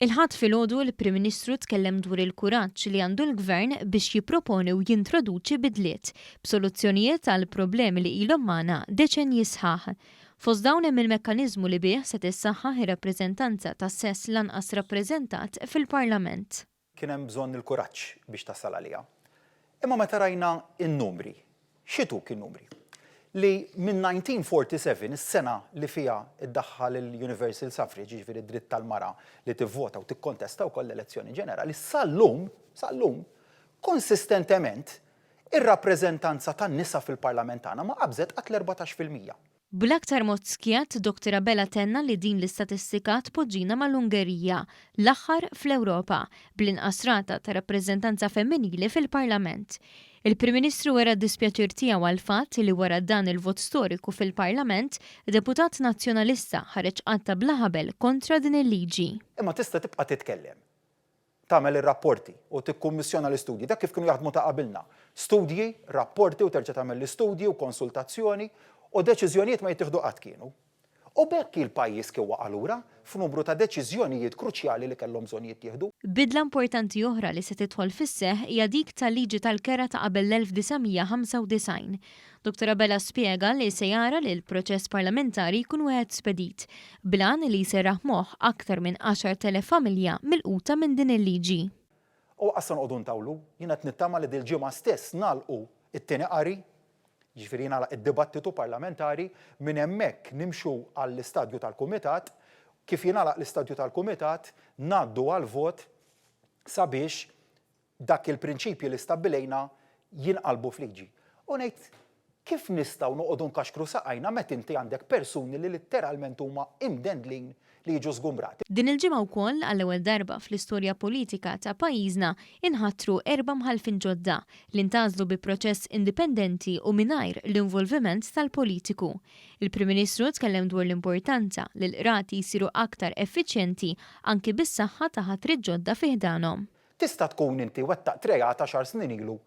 Il-ħadd filgħodu l-Prim Ministru tkellem dwar il-kuraġġ li għandu l-Gvern biex jipproponi u jintroduċi bidliet b'soluzzjonijiet għal problemi li ilhom magħna deċenji sħaħ. Fost dawn hemm il-mekkaniżmu li bih se tissaħħaħ ir-rappreżentanza tas-sess lanqas rappreżentat fil-Parlament. Kien hemm bżonn il-kuraġġ biex tasal għaliha. Imma meta rajna n-numri, x'inhu numri? Li minn 1947, is-sena li fiha iddaħħal il-Universal Suffrage, ġifieri d-dritt tal-mara li tivvota u tikkontesta wkoll l-elezzjoni ġenerali, sal-lum, konsistentement ir-rappreżentanza tan-nisa fil-Parlament tagħna ma qabżet qatt l-14%. Bl-aktar mod skjat, Dr. Bella tenna li din l-istatistika tpoġġina mal-Ungerija, l-aħħar fl-Ewropa, bl-inqas rata ta' rappreżentanza femminili fil-Parlament. Il-Prim Ministru wera d-dispjaċir tiegħu għal fatt li wara dan il-vot storiku fil-Parlament, deputat nazzjonalista ħareġ qatta bla ħabel kontra din il-liġi. Imma tista' tibqa' titkellem. Tagħmel ir-rapporti u tikkummissjona l-istudji, dak kif kienu jaħdmu ta' qabilna. Studji, rapporti u terġa' tagħmel l-istudji u konsultazzjoni u deċiżjonijiet ma jittieħdu qatt kienu. U bekk il-pajjiż kien waqa' lura f'numru ta' deċiżjonijiet kruċjali li kellhom bżonn jittieħdu. Bidla importanti oħra li se tidħol fis-seħħ hija dik tal-liġi tal-kera ta' qabel l-1995. Dr. Bella spjega li se jara li l-proċess parlamentari jkun wieħed spedit, blan li jserraħ moħħ aktar minn 10,000 familja milquta minn din il-liġi. U qassan qogħdu ntawlu, jiena qed nittama li dil-ġimgħa stess nagħlqu it-tieni qari, ġifieri nagħlaq id-dibattitu parlamentari, minn hemmhekk nimxu għall-istadju tal-Kumitat, kif jingħalaq l-istadju tal-Kumitat ngħaddu għal vot sabiex dak il-prinċipji li stabbilejna jinqalbu fl-liġi. U ngħid kif nistgħu noqogħdu nkaxkru saqajna meta inti għandek persuni li litteralment huma imdendlin li jiġu żgumbrati. Din il-ġimgħa wkoll għall-ewwel darba fl-istorja politika ta' pajjiżna inħattru 4 mħalfin ġodda li ntażlu bi proċess indipendenti u mingħajr l-involviment tal-politiku. Il-Prim Ministru tkellem dwar l-importanza li l-qrati jsiru aktar effiċjenti anki bis-saħħa ta' ħatrid ġodda fih danhom. Tista' tkun inti wettaq trejat 10 snin ilu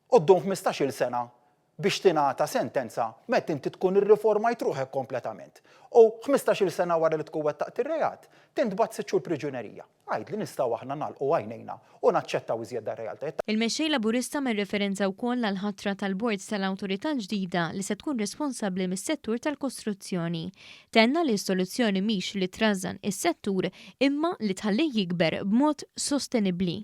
quddiem 15-il sena biex tingħata sentenza meta inti tkun irriformajt ruħek kompletament. U 15-il sena wara li tkun wettaqt ir-reat, tintbagħat 6 xhur priġunerija. Għajd li nistgħu aħna nagħlqu għajnejna u naċċettaw iżjed dar-realtà. Il-mexxej Laburista mir referenza wkoll għal ħatra tal-bord tal-awtorità ġdida li se tkun responsabbli mis-settur tal-kostruzzjoni. Tenna li s-soluzzjoni mhix li trażżan is-settur imma li tħallih jikber b'mod sostenibbli.